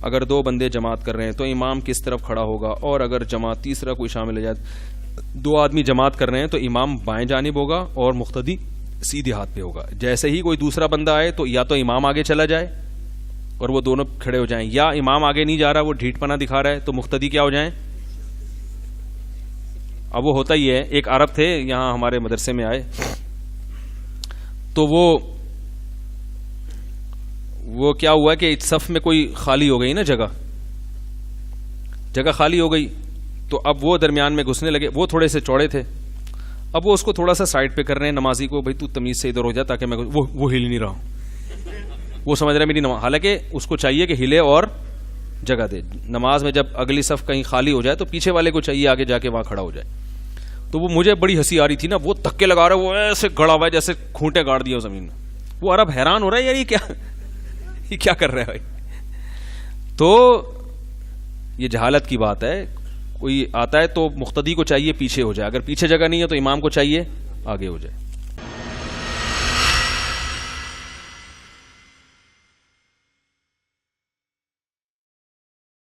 اگر 2 بندے جماعت کر رہے ہیں تو امام کس طرف کھڑا ہوگا, اور اگر جماعت تیسرا کوئی شامل ہو جائے, 2 آدمی جماعت کر رہے ہیں تو امام بائیں جانب ہوگا اور مقتدی سیدھے ہاتھ پہ ہوگا. جیسے ہی کوئی دوسرا بندہ آئے تو یا تو امام آگے چلا جائے اور وہ دونوں کھڑے ہو جائیں, یا امام آگے نہیں جا رہا, وہ ڈھیٹ پنا دکھا رہا ہے تو مقتدی کیا ہو جائیں. اب وہ ہوتا ہی ہے, ایک عرب تھے یہاں ہمارے مدرسے میں آئے تو وہ کیا ہوا کہ صف میں کوئی خالی ہو گئی نا, جگہ خالی ہو گئی, تو اب وہ درمیان میں گھسنے لگے. وہ تھوڑے سے چوڑے تھے, اب وہ اس کو تھوڑا سا سائڈ پہ کر رہے ہیں نمازی کو, بھائی تو تمیز سے ادھر ہو جا تاکہ میں وہ ہل نہیں رہا ہوں. وہ سمجھ رہا ہے میری نماز, حالانکہ اس کو چاہیے کہ ہلے اور جگہ دے. نماز میں جب اگلی صف کہیں خالی ہو جائے تو پیچھے والے کو چاہیے آگے جا کے وہاں کھڑا ہو جائے. تو وہ مجھے بڑی ہنسی آ رہی تھی نا, وہ دھکے لگا رہا ہے, وہ ایسے گڑا ہوا ہے جیسے کھونٹے گاڑ دیا زمین میں. وہ عرب حیران ہو رہا ہے یار یہ کیا کر رہا ہے بھائی. تو یہ جہالت کی بات ہے. کوئی آتا ہے تو مقتدی کو چاہیے پیچھے ہو جائے, اگر پیچھے جگہ نہیں ہے تو امام کو چاہیے آگے ہو جائے.